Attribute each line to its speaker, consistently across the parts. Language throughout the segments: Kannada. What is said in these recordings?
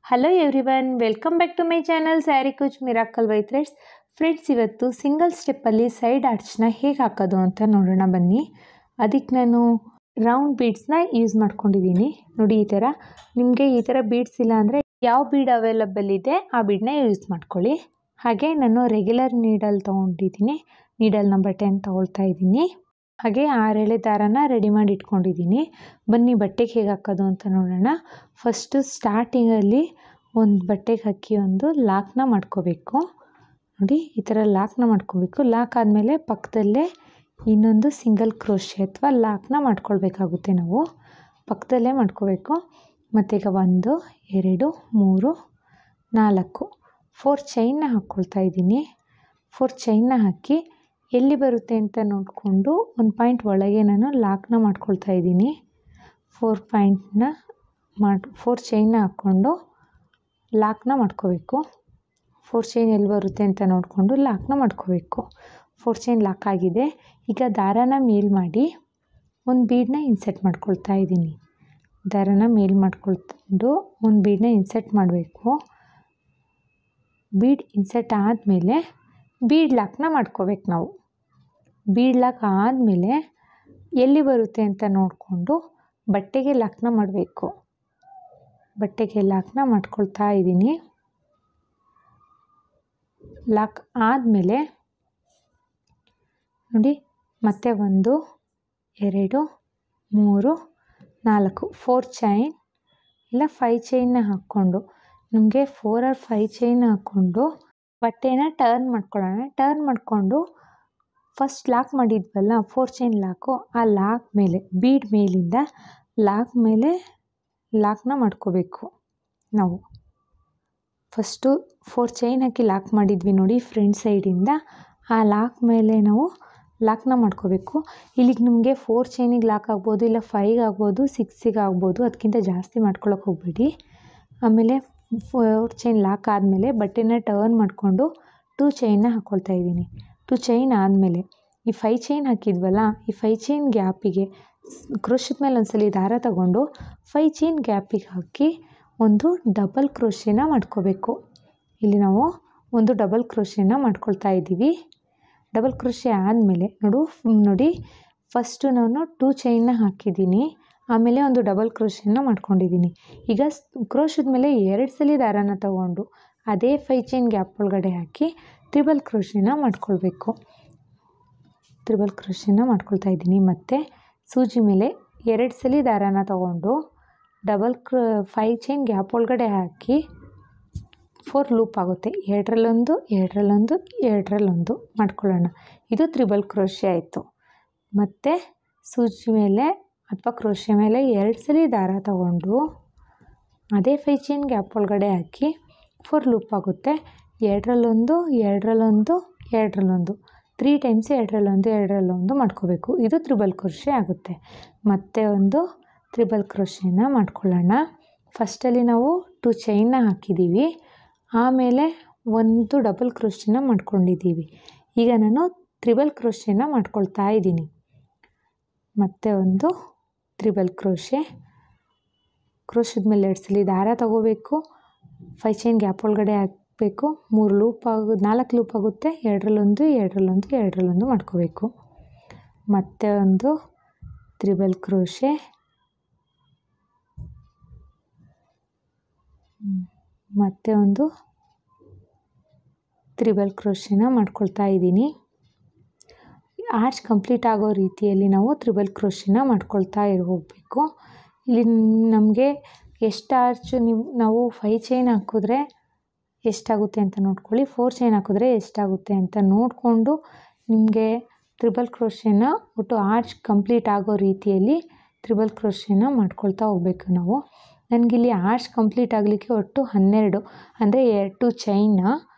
Speaker 1: Hello everyone, welcome back to my channel sari ಕುಚ್ ಮಿರಾಕಲ್ ಬೈ ಥ್ರೆಡ್ಸ್. ಫ್ರೆಂಡ್ಸ್, ಇವತ್ತು ಸಿಂಗಲ್ ಸ್ಟೆಪ್ಪಲ್ಲಿ ಸೈಡ್ ಆರ್ಚ್ನ ಹೇಗೆ ಹಾಕೋದು ಅಂತ ನೋಡೋಣ ಬನ್ನಿ. ಅದಕ್ಕೆ ನಾನು ರೌಂಡ್ ಬೀಡ್ಸ್ನ ಯೂಸ್ ಮಾಡ್ಕೊಂಡಿದ್ದೀನಿ. ನೋಡಿ, ಈ ಥರ ನಿಮಗೆ ಈ ಥರ ಬೀಡ್ಸ್ ಇಲ್ಲ ಅಂದರೆ ಯಾವ ಬೀಡ್ ಅವೈಲಬಲ್ ಇದೆ ಆ ಬೀಡನ್ನ ಯೂಸ್ ಮಾಡ್ಕೊಳ್ಳಿ. ಹಾಗೆ ನಾನು ರೆಗ್ಯುಲರ್ ನೀಡಲ್ ತೊಗೊಂಡಿದ್ದೀನಿ, ನೀಡಲ್ ನಂಬರ್ 10 ತೊಗೊಳ್ತಾ ಇದ್ದೀನಿ. ಹಾಗೆ 6 ಎಳೆ ದಾರನ ರೆಡಿ ಮಾಡಿ ಇಟ್ಕೊಂಡಿದ್ದೀನಿ. ಬನ್ನಿ ಬಟ್ಟೆಗೆ ಹೇಗೆ ಹಾಕೋದು ಅಂತ ನೋಡೋಣ. ಫಸ್ಟು ಸ್ಟಾರ್ಟಿಂಗಲ್ಲಿ ಒಂದು ಬಟ್ಟೆಗೆ ಹಾಕಿ ಒಂದು ಲಾಕ್ನ ಮಾಡ್ಕೋಬೇಕು. ನೋಡಿ, ಈ ಥರ ಲಾಕ್ನ ಮಾಡ್ಕೋಬೇಕು. ಲಾಕ್ ಆದಮೇಲೆ ಪಕ್ಕದಲ್ಲೇ ಇನ್ನೊಂದು ಸಿಂಗಲ್ ಕ್ರೋಶೆ ಅಥವಾ ಲಾಕ್ನ ಮಾಡ್ಕೊಳ್ಬೇಕಾಗುತ್ತೆ. ನಾವು ಪಕ್ಕದಲ್ಲೇ ಮಾಡ್ಕೋಬೇಕು. ಮತ್ತು ಈಗ 1 2 3 4 4 ಚೈನ್ನ ಹಾಕ್ಕೊಳ್ತಾ ಇದ್ದೀನಿ. 4 ಚೈನ್ನ ಹಾಕಿ ಎಲ್ಲಿ ಬರುತ್ತೆ ಅಂತ ನೋಡಿಕೊಂಡು ಒಂದು ಪಾಯಿಂಟ್ ಒಳಗೆ ನಾನು ಲಾಕ್ನ ಮಾಡ್ಕೊಳ್ತಾ ಇದ್ದೀನಿ. 4 ಚೈನ್ನ ಹಾಕ್ಕೊಂಡು ಲಾಕ್ನ ಮಾಡ್ಕೋಬೇಕು. 4 ಚೈನ್ ಎಲ್ಲಿ ಬರುತ್ತೆ ಅಂತ ನೋಡಿಕೊಂಡು ಲಾಕ್ನ ಮಾಡ್ಕೋಬೇಕು. 4 ಚೈನ್ ಲಾಕ್ ಆಗಿದೆ. ಈಗ ದಾರಾನ ಮೇಲ್ ಮಾಡಿ ಒಂದು ಬೀಡನ್ನ ಇನ್ಸೆಟ್ ಮಾಡ್ಕೊಳ್ತಾ ಇದ್ದೀನಿ. ದಾರಾನ ಮೇಲ್ ಮಾಡ್ಕೊಂಡು ಒಂದು ಬೀಡನ್ನ ಇನ್ಸೆಟ್ ಮಾಡಬೇಕು. ಬೀಡ್ ಇನ್ಸೆಟ್ ಆದಮೇಲೆ ಬೀಡ್ ಲಾಕ್ನ ಮಾಡ್ಕೋಬೇಕು. ನಾವು ಬೀಡ್ ಲಾಕ್ ಆದಮೇಲೆ ಎಲ್ಲಿ ಬರುತ್ತೆ ಅಂತ ನೋಡಿಕೊಂಡು ಬಟ್ಟೆಗೆ ಲಾಕ್ನ ಮಾಡಬೇಕು. ಬಟ್ಟೆಗೆ ಲಾಕ್ನ ಮಾಡ್ಕೊಳ್ತಾ ಇದ್ದೀನಿ. ಲಾಕ್ ಆದಮೇಲೆ ನೋಡಿ, ಮತ್ತೆ 1 2 3 4 4 ಚೈನ್ ಇಲ್ಲ 5 ಚೈನ್ನ ಹಾಕ್ಕೊಂಡು, ನಮಗೆ 4 or 5 ಚೈನ್ ಹಾಕ್ಕೊಂಡು ಬಟ್ಟೆನ ಟರ್ನ್ ಮಾಡ್ಕೊಳ್ಳೋಣ. ಟರ್ನ್ ಮಾಡಿಕೊಂಡು ಫಸ್ಟ್ ಲಾಕ್ ಮಾಡಿದ್ವಲ್ಲ 4 ಚೈನ್ ಲಾಕು, ಆ ಲಾಕ್ ಮೇಲೆ ಬೀಡ್ ಮೇಲಿಂದ ಲಾಕ್ ಮೇಲೆ ಲಾಕ್ನ ಮಾಡ್ಕೋಬೇಕು. ನಾವು ಫಸ್ಟು 4 ಚೈನ್ ಹಾಕಿ ಲಾಕ್ ಮಾಡಿದ್ವಿ ನೋಡಿ ಫ್ರಂಟ್ ಸೈಡಿಂದ, ಆ ಲಾಕ್ ಮೇಲೆ ನಾವು ಲಾಕ್ನ ಮಾಡ್ಕೋಬೇಕು. ಇಲ್ಲಿಗೆ ನಿಮಗೆ 4 ಚೈನಿಗೆ ಲಾಕ್ ಆಗ್ಬೋದು, ಇಲ್ಲ 5 ಆಗ್ಬೋದು, 6ಗೆ ಆಗ್ಬೋದು. ಅದಕ್ಕಿಂತ ಜಾಸ್ತಿ ಮಾಡ್ಕೊಳಕ್ಕೆ ಹೋಗ್ಬೇಡಿ. ಆಮೇಲೆ 4 ಚೈನ್ ಲಾಕ್ ಆದಮೇಲೆ ಬಟ್ಟೆನ ಟರ್ನ್ ಮಾಡಿಕೊಂಡು 2 ಚೈನ್ನ ಹಾಕ್ಕೊಳ್ತಾ ಇದ್ದೀನಿ. 2 ಚೈನ್ ಆದಮೇಲೆ ಈ 5 ಚೈನ್ ಹಾಕಿದ್ವಲ್ಲ, ಈ 5 ಚೈನ್ ಗ್ಯಾಪಿಗೆ ಕ್ರೋಶದ ಮೇಲೆ ಒಂದ್ಸಲಿ ದಾರ ತಗೊಂಡು 5 ಚೈನ್ ಗ್ಯಾಪಿಗೆ ಹಾಕಿ ಒಂದು ಡಬಲ್ ಕ್ರೋಶೆನ ಮಾಡ್ಕೋಬೇಕು. ಇಲ್ಲಿ ನಾವು ಒಂದು ಡಬಲ್ ಕ್ರೋಶೆನ ಮಾಡ್ಕೊಳ್ತಾ ಇದ್ದೀವಿ. ಡಬಲ್ ಕ್ರೋಶೆ ಆದಮೇಲೆ ನೋಡಿ, ಫಸ್ಟು ನಾನು 2 ಚೈನ್ನ ಹಾಕಿದ್ದೀನಿ, ಆಮೇಲೆ ಒಂದು ಡಬಲ್ ಕ್ರೋಶೆನ ಮಾಡ್ಕೊಂಡಿದ್ದೀನಿ. ಈಗ ಕ್ರೋಶದ ಮೇಲೆ 2 ಸಲ ದಾರಾನ ತಗೊಂಡು ಅದೇ 5 ಚೈನ್ ಗ್ಯಾಪ್ ಒಳಗಡೆ ಹಾಕಿ ತ್ರಿಬಲ್ ಕ್ರೋಶೆನ ಮಾಡ್ಕೊಳ್ಬೇಕು. ತ್ರಿಬಲ್ ಕ್ರೋಶೆನ ಮಾಡ್ಕೊಳ್ತಾ ಇದ್ದೀನಿ. ಮತ್ತು ಸೂಜಿ ಮೇಲೆ 2 ಸಲ ದಾರಾನ ತಗೊಂಡು 5 ಚೈನ್ ಗ್ಯಾಪ್ ಒಳಗಡೆ ಹಾಕಿ 4 ಲೂಪ್ ಆಗುತ್ತೆ. 2ರಲ್ಲೊಂದು 2ರಲ್ಲೊಂದು 2ರಲ್ಲೊಂದು ಮಾಡ್ಕೊಳ್ಳೋಣ. ಇದು ತ್ರಿಬಲ್ ಕ್ರೋಶೆ ಆಯಿತು. ಮತ್ತು ಸೂಜಿ ಮೇಲೆ ಅಥವಾ ಕ್ರೋಶೆ ಮೇಲೆ 2 ಸಲ ದಾರ ತಗೊಂಡು ಅದೇ 5 ಚೈನ್ ಗ್ಯಾಪ್ ಒಳಗಡೆ ಹಾಕಿ 4 ಲೂಪ್ ಆಗುತ್ತೆ. 2ರಲ್ಲೊಂದು 2ರಲ್ಲೊಂದು 2ರಲ್ಲೊಂದು 3 ಟೈಮ್ಸ್ 2ರಲ್ಲೊಂದು 2ರಲ್ಲೊಂದು ಮಾಡ್ಕೋಬೇಕು. ಇದು ತ್ರಿಬಲ್ ಕ್ರೋಶೆ ಆಗುತ್ತೆ. ಮತ್ತೆ ಒಂದು ತ್ರಿಬಲ್ ಕ್ರೋಶೆನ ಮಾಡ್ಕೊಳ್ಳೋಣ. ಫಸ್ಟಲ್ಲಿ ನಾವು 2 ಚೈನ್ನ ಹಾಕಿದ್ದೀವಿ, ಆಮೇಲೆ ಒಂದು ಡಬಲ್ ಕ್ರೋಶೆನ ಮಾಡ್ಕೊಂಡಿದ್ದೀವಿ. ಈಗ ನಾನು ತ್ರಿಬಲ್ ಕ್ರೋಶೆನ ಮಾಡ್ಕೊಳ್ತಾ ಇದ್ದೀನಿ. ಮತ್ತೆ ಒಂದು ತ್ರಿಬಲ್ ಕ್ರೋಶೆ, ಕ್ರೋಶದ ಮೇಲೆ 2 ಸಲ ದಾರ ತಗೋಬೇಕು, 5 ಚೈನ್ ಗ್ಯಾಪ್ ಒಳಗಡೆ ಹಾಕಬೇಕು. 4 ಲೂಪ್ ಆಗುತ್ತೆ. 2ರಲ್ಲೊಂದು 2ರಲ್ಲೊಂದು 2ರಲ್ಲೊಂದು ಮಾಡ್ಕೋಬೇಕು. ಮತ್ತೆ ಒಂದು ತ್ರಿಬಲ್ ಕ್ರೋಶೆ, ಮತ್ತೆ ಒಂದು ತ್ರಿಬಲ್ ಕ್ರೋಶೆನ ಮಾಡ್ಕೊಳ್ತಾ ಇದ್ದೀನಿ. ಆರ್ಚ್ ಕಂಪ್ಲೀಟ್ ಆಗೋ ರೀತಿಯಲ್ಲಿ ನಾವು ತ್ರಿಬಲ್ ಕ್ರೋಶೆನ ಮಾಡ್ಕೊಳ್ತಾ ಹೋಗಬೇಕು. ಇಲ್ಲಿ ನಮಗೆ ಎಷ್ಟು ಆರ್ಚು ನಾವು 5 ಚೈನ್ ಹಾಕಿದ್ರೆ ಎಷ್ಟಾಗುತ್ತೆ ಅಂತ ನೋಡ್ಕೊಳ್ಳಿ. 4 ಚೈನ್ ಹಾಕಿದ್ರೆ ಎಷ್ಟಾಗುತ್ತೆ ಅಂತ ನೋಡಿಕೊಂಡು ನಿಮಗೆ ತ್ರಿಬಲ್ ಕ್ರೋಶೆನ ಒಟ್ಟು ಆರ್ಚ್ ಕಂಪ್ಲೀಟ್ ಆಗೋ ರೀತಿಯಲ್ಲಿ ತ್ರಿಬಲ್ ಕ್ರೋಶೆನ ಮಾಡ್ಕೊಳ್ತಾ ಹೋಗಬೇಕು ನಾವು. ನನಗಿಲ್ಲಿ ಆರ್ಚ್ ಕಂಪ್ಲೀಟ್ ಆಗಲಿಕ್ಕೆ ಒಟ್ಟು 12 ಅಂದರೆ 2 ಚೈನ್ನ,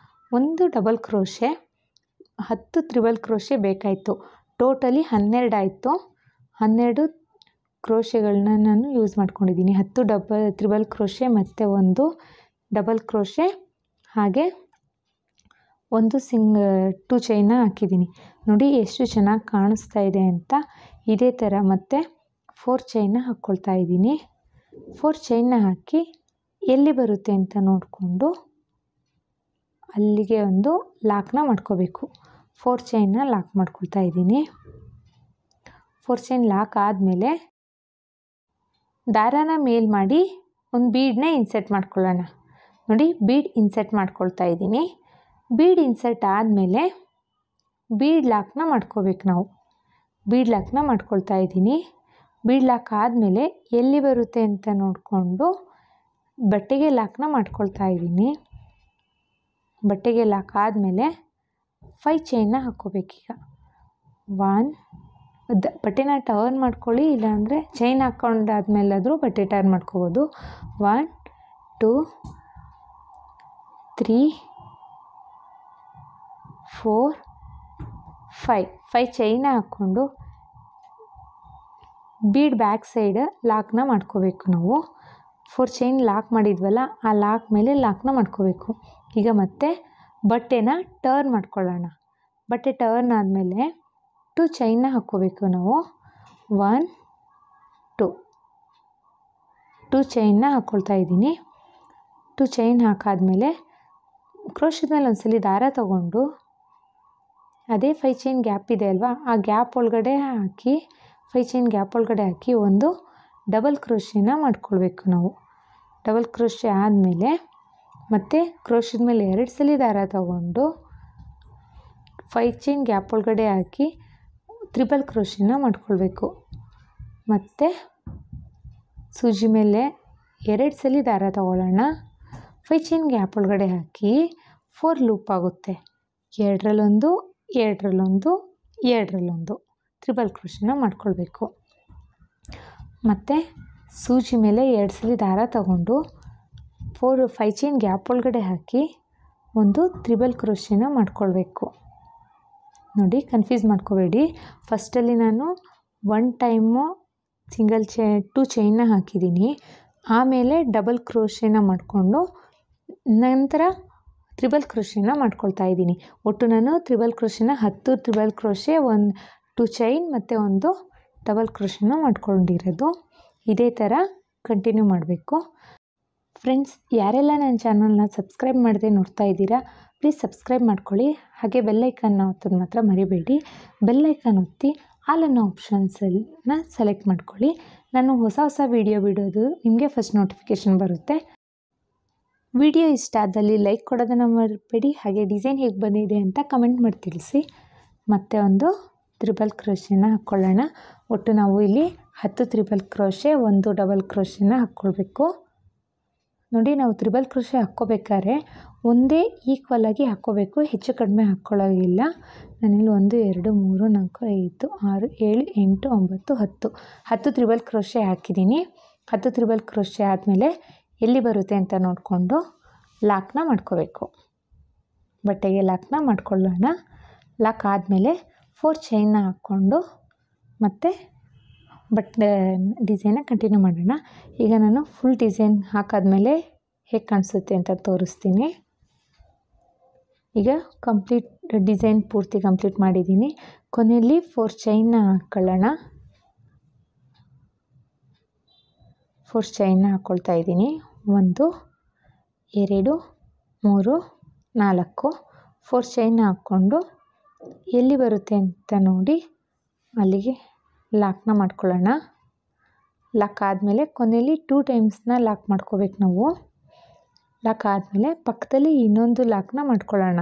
Speaker 1: ಒಂದು ಡಬಲ್ ಕ್ರೋಶೆ, 10 ತ್ರಿಬಲ್ ಕ್ರೋಶೆ ಬೇಕಾಯಿತು. ಟೋಟಲಿ 12 ಆಯಿತು. 12 ಕ್ರೋಶೆಗಳನ್ನ ನಾನು ಯೂಸ್ ಮಾಡ್ಕೊಂಡಿದ್ದೀನಿ. 10 ತ್ರಿಬಲ್ ಕ್ರೋಶೆ ಮತ್ತು ಒಂದು ಡಬಲ್ ಕ್ರೋಶೆ, ಹಾಗೆ ಒಂದು 2 ಚೈನ್ನ ಹಾಕಿದ್ದೀನಿ. ನೋಡಿ ಎಷ್ಟು ಚೆನ್ನಾಗಿ ಕಾಣಿಸ್ತಾ ಇದೆ ಅಂತ. ಇದೇ ಥರ ಮತ್ತೆ 4 ಚೈನ್ನ ಹಾಕ್ಕೊಳ್ತಾ ಇದ್ದೀನಿ. 4 ಚೈನ್ನ ಹಾಕಿ ಎಲ್ಲಿ ಬರುತ್ತೆ ಅಂತ ನೋಡಿಕೊಂಡು ಅಲ್ಲಿಗೆ ಒಂದು ಲಾಕ್ನ ಮಾಡ್ಕೋಬೇಕು. 4 ಚೈನ್ನ ಲಾಕ್ ಮಾಡ್ಕೊಳ್ತಾ ಇದ್ದೀನಿ. 4 ಚೈನ್ ಲಾಕ್ ಆದಮೇಲೆ ದಾರಾನ ಮೇಲ್ ಮಾಡಿ ಒಂದು ಬೀಡನ್ನ ಇನ್ಸರ್ಟ್ ಮಾಡ್ಕೊಳ್ಳೋಣ. ನೋಡಿ, ಬೀಡ್ ಇನ್ಸರ್ಟ್ ಮಾಡ್ಕೊಳ್ತಾ ಇದ್ದೀನಿ. ಬೀಡ್ ಇನ್ಸರ್ಟ್ ಆದಮೇಲೆ ಬೀಡ್ ಲಾಕ್ನ ಮಾಡ್ಕೋಬೇಕು ನಾವು. ಬೀಡ್ ಲಾಕ್ನ ಮಾಡ್ಕೊಳ್ತಾ ಇದ್ದೀನಿ. ಬೀಡ್ ಲಾಕ್ ಆದಮೇಲೆ ಎಲ್ಲಿ ಬರುತ್ತೆ ಅಂತ ನೋಡಿಕೊಂಡು ಬಟ್ಟೆಗೆ ಲಾಕ್ನ ಮಾಡ್ಕೊಳ್ತಾ ಇದ್ದೀನಿ. ಬಟ್ಟೆಗೆ ಲಾಕ್ ಆದಮೇಲೆ 5 ಚೈನ್ನ ಹಾಕ್ಕೋಬೇಕೀಗ. 1 ಬಟ್ಟೆನ ಟರ್ನ್ ಮಾಡ್ಕೊಳ್ಳಿ, ಇಲ್ಲಾಂದರೆ ಚೈನ್ ಹಾಕ್ಕೊಂಡಾದ್ಮೇಲಾದರೂ ಬಟ್ಟೆ ಟರ್ನ್ ಮಾಡ್ಕೋಬೋದು. 1 2 3 4 5 ಚೈನ ಹಾಕ್ಕೊಂಡು ಬೀಡ್ ಬ್ಯಾಕ್ ಸೈಡ್ ಲಾಕ್ನ ಮಾಡ್ಕೋಬೇಕು ನಾವು. 4 ಚೈನ್ ಲಾಕ್ ಮಾಡಿದ್ವಲ್ಲ, ಆ ಲಾಕ್ ಮೇಲೆ ಲಾಕ್ನ ಮಾಡ್ಕೋಬೇಕು. ಈಗ ಮತ್ತೆ ಬಟ್ಟೆನ ಟರ್ನ್ ಮಾಡ್ಕೊಳ್ಳೋಣ. ಬಟ್ಟೆ ಟರ್ನ್ ಆದಮೇಲೆ 2 ಚೈನ್ನ ಹಾಕ್ಕೋಬೇಕು ನಾವು. 1 2 ಚೈನ್ನ ಹಾಕ್ಕೊಳ್ತಾ ಇದ್ದೀನಿ. 2 ಚೈನ್ ಹಾಕಾದ್ಮೇಲೆ ಕ್ರೋಶದ ಮೇಲೆ ಒಂದ್ಸಲಿ ದಾರ ತಗೊಂಡು ಅದೇ 5 ಚೈನ್ ಗ್ಯಾಪ್ ಇದೆ ಅಲ್ವಾ, ಆ ಗ್ಯಾಪ್ ಒಳಗಡೆ ಹಾಕಿ 5 ಚೈನ್ ಗ್ಯಾಪ್ ಒಳಗಡೆ ಹಾಕಿ ಒಂದು ಡಬಲ್ ಕ್ರೋಶೆನ ಮಾಡ್ಕೊಳ್ಬೇಕು ನಾವು. ಡಬಲ್ ಕ್ರೋಶೆ ಆದಮೇಲೆ ಮತ್ತೆ ಕ್ರೋಶದ ಮೇಲೆ 2 ಸಲ ದಾರ ತಗೊಂಡು 5 ಚೈನ್ ಗ್ಯಾಪ್ ಒಳಗಡೆ ಹಾಕಿ ಟ್ರಿಬಲ್ ಕ್ರೋಶೆನ ಮಾಡ್ಕೊಳ್ಬೇಕು. ಮತ್ತು ಸೂಜಿ ಮೇಲೆ 2 ಸಲ ದಾರ ತಗೊಳ್ಳೋಣ. 5 ಚೈನ್ ಗ್ಯಾಪ್ ಒಳಗಡೆ ಹಾಕಿ 4 ಲೂಪ್ ಆಗುತ್ತೆ. 2ರಲ್ಲೊಂದು 2ರಲ್ಲೊಂದು 2ರಲ್ಲೊಂದು ಟ್ರಿಬಲ್ ಕ್ರೋಶೆನ ಮಾಡ್ಕೊಳ್ಬೇಕು. ಮತ್ತು ಸೂಜಿ ಮೇಲೆ 2 ಸಲ ದಾರ ತಗೊಂಡು 5 ಚೈನ್ ಗ್ಯಾಪ್ ಒಳಗಡೆ ಹಾಕಿ ಒಂದು ಟ್ರಿಬಲ್ ಕ್ರೋಶೆನ ಮಾಡ್ಕೊಳ್ಬೇಕು. ನೋಡಿ, ಕನ್ಫ್ಯೂಸ್ ಮಾಡ್ಕೋಬೇಡಿ. ಫಸ್ಟಲ್ಲಿ ನಾನು 1 ಟೈಮು 2 ಚೈನ್ನ ಹಾಕಿದ್ದೀನಿ, ಆಮೇಲೆ ಡಬಲ್ ಕ್ರೋಶೆನ ಮಾಡಿಕೊಂಡು ನಂತರ ಟ್ರಿಬಲ್ ಕ್ರೋಶೆನ ಮಾಡ್ಕೊಳ್ತಾ ಇದ್ದೀನಿ. ಒಟ್ಟು ನಾನು ಟ್ರಿಬಲ್ ಕ್ರೋಶೆನ 10 ಟ್ರಿಬಲ್ ಕ್ರೋಶೆ, 2 ಚೈನ್ ಮತ್ತು ಒಂದು ಡಬಲ್ ಕ್ರೋಶೆನ ಮಾಡ್ಕೊಂಡಿರೋದು. ಇದೇ ಥರ ಕಂಟಿನ್ಯೂ ಮಾಡಬೇಕು. ಫ್ರೆಂಡ್ಸ್, ಯಾರೆಲ್ಲ ನನ್ನ ಚಾನಲ್ನ ಸಬ್ಸ್ಕ್ರೈಬ್ ಮಾಡದೆ ನೋಡ್ತಾ ಇದ್ದೀರಾ, ಪ್ಲೀಸ್ ಸಬ್ಸ್ಕ್ರೈಬ್ ಮಾಡ್ಕೊಳ್ಳಿ. ಹಾಗೆ ಬೆಲ್ಲೈಕನ್ನ ಒತ್ತೋದು ಮಾತ್ರ ಮರಿಬೇಡಿ. ಬೆಲ್ಲೈಕನ್ ಒತ್ತಿ ಆಲ್ ಅನ್ನೋ ಆಪ್ಷನ್ಸನ್ನ ಸೆಲೆಕ್ಟ್ ಮಾಡ್ಕೊಳ್ಳಿ. ನಾನು ಹೊಸ ವೀಡಿಯೋ ಬಿಡೋದು ನಿಮಗೆ ಫಸ್ಟ್ ನೋಟಿಫಿಕೇಷನ್ ಬರುತ್ತೆ. ವಿಡಿಯೋ ಇಷ್ಟ ಆದಲ್ಲಿ ಲೈಕ್ ಕೊಡೋದನ್ನು ಮರಿಬೇಡಿ. ಹಾಗೆ ಡಿಸೈನ್ ಹೇಗೆ ಬಂದಿದೆ ಅಂತ ಕಮೆಂಟ್ ಮಾಡಿ ತಿಳಿಸಿ. ಮತ್ತೆ ಒಂದು ಟ್ರಿಬಲ್ ಕ್ರೋಶೆನ ಹಾಕ್ಕೊಳ್ಳೋಣ. ಒಟ್ಟು ನಾವು ಇಲ್ಲಿ 10 ಟ್ರಿಬಲ್ ಕ್ರೋಶೆ, 1 ಡಬಲ್ ಕ್ರೋಶೆನ ಹಾಕ್ಕೊಳ್ಬೇಕು. ನೋಡಿ, ನಾವು ಟ್ರಿಬಲ್ ಕ್ರೋಶೆ ಹಾಕ್ಕೋಬೇಕಾದ್ರೆ ಒಂದೇ ಈಕ್ವಲ್ ಆಗಿ ಹಾಕ್ಕೋಬೇಕು, ಹೆಚ್ಚು ಕಡಿಮೆ ಹಾಕ್ಕೊಳ್ಳೋಗಿಲ್ಲ. ನಾನಿಲ್ಲಿ 1 2 3 4 5 6 7 8 9 10 ಟ್ರಿಬಲ್ ಕ್ರೋಶೆ ಹಾಕಿದ್ದೀನಿ. 10 ಟ್ರಿಬಲ್ ಕ್ರೋಶೆ ಆದಮೇಲೆ ಎಲ್ಲಿ ಬರುತ್ತೆ ಅಂತ ನೋಡಿಕೊಂಡು ಲಾಕ್ನ ಮಾಡ್ಕೋಬೇಕು. ಬಟ್ಟೆಗೆ ಲಾಕ್ನ ಮಾಡ್ಕೊಳ್ಳೋಣ. ಲಾಕ್ ಆದಮೇಲೆ 4 ಚೈನ್ನ ಹಾಕ್ಕೊಂಡು ಮತ್ತೆ ಬಟ್ಟೆ ಡಿಸೈನ ಕಂಟಿನ್ಯೂ ಮಾಡೋಣ. ಈಗ ನಾನು ಫುಲ್ ಡಿಸೈನ್ ಹಾಕಾದ್ಮೇಲೆ ಹೇಗೆ ಕಾಣಿಸುತ್ತೆ ಅಂತ ತೋರಿಸ್ತೀನಿ. ಈಗ ಡಿಸೈನ್ ಪೂರ್ತಿ ಕಂಪ್ಲೀಟ್ ಮಾಡಿದ್ದೀನಿ. ಕೊನೆಯಲ್ಲಿ 4 ಚೈನ್ನ ಹಾಕ್ಕೊಳ್ಳೋಣ. 4 ಚೈನ್ನ ಹಾಕ್ಕೊಳ್ತಾ ಇದ್ದೀನಿ. 1 2 3 4 4 ಚೈನ್ನ ಹಾಕ್ಕೊಂಡು ಎಲ್ಲಿ ಬರುತ್ತೆ ಅಂತ ನೋಡಿ ಅಲ್ಲಿಗೆ ಲಾಕ್ನ ಮಾಡ್ಕೊಳ್ಳೋಣ. ಲಾಕ್ ಆದಮೇಲೆ ಕೊನೆಯಲ್ಲಿ 2 ಟೈಮ್ಸ್ನ ಲಾಕ್ ಮಾಡ್ಕೋಬೇಕು ನಾವು. ಲಾಕ್ ಆದಮೇಲೆ ಪಕ್ಕದಲ್ಲಿ ಇನ್ನೊಂದು ಲಾಕ್ನ ಮಾಡ್ಕೊಳ್ಳೋಣ.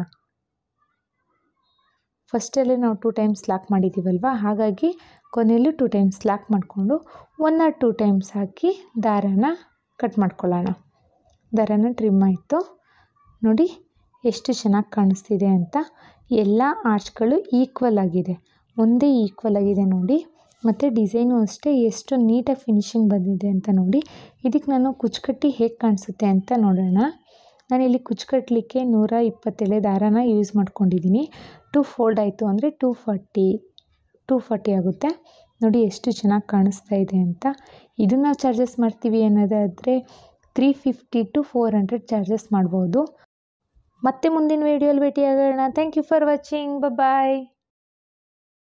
Speaker 1: ಫಸ್ಟಲ್ಲಿ ನಾವು 2 ಟೈಮ್ಸ್ ಲಾಕ್ ಮಾಡಿದ್ದೀವಲ್ವ, ಹಾಗಾಗಿ ಕೊನೆಯಲ್ಲಿ 2 ಟೈಮ್ಸ್ ಲಾಕ್ ಮಾಡಿಕೊಂಡು 1 or 2 ಟೈಮ್ಸ್ ಹಾಕಿ ದಾರಾನ ಕಟ್ ಮಾಡ್ಕೊಳ್ಳೋಣ. ದಾರಾನ ಟ್ರಿಮ್ ಆಯಿತು. ನೋಡಿ ಎಷ್ಟು ಚೆನ್ನಾಗಿ ಕಾಣಿಸ್ತಿದೆ ಅಂತ. ಎಲ್ಲ ಆರ್ಚ್ಗಳು ಈಕ್ವಲ್ ಆಗಿದೆ, ಒಂದೇ ಈಕ್ವಲ್ ಆಗಿದೆ ನೋಡಿ. ಮತ್ತು ಡಿಸೈನು ಅಷ್ಟೇ ಎಷ್ಟು ನೀಟಾಗಿ ಫಿನಿಶಿಂಗ್ ಬಂದಿದೆ ಅಂತ ನೋಡಿ. ಇದಕ್ಕೆ ನಾನು ಕುಚ್ಚುಕಟ್ಟಿ ಹೇಗೆ ಕಾಣಿಸುತ್ತೆ ಅಂತ ನೋಡೋಣ. ನಾನಿಲ್ಲಿ ಕುಚ್ಚುಕಟ್ಟಲಿಕ್ಕೆ 127 ದಾರಾನ ಯೂಸ್ ಮಾಡ್ಕೊಂಡಿದ್ದೀನಿ. 2 ಫೋಲ್ಡ್ ಆಯಿತು ಅಂದರೆ 240 ಆಗುತ್ತೆ. ನೋಡಿ ಎಷ್ಟು ಚೆನ್ನಾಗಿ ಕಾಣಿಸ್ತಾ ಇದೆ ಅಂತ. ಇದನ್ನು ನಾವು ಚಾರ್ಜಸ್ ಮಾಡ್ತೀವಿ ಅನ್ನೋದಾದರೆ 350 to 400 ಚಾರ್ಜಸ್ ಮಾಡ್ಬೋದು. ಮತ್ತೆ ಮುಂದಿನ ವೀಡಿಯೋಲಿ ಭೇಟಿಯಾಗೋಣ. Thank you for watching. Bye.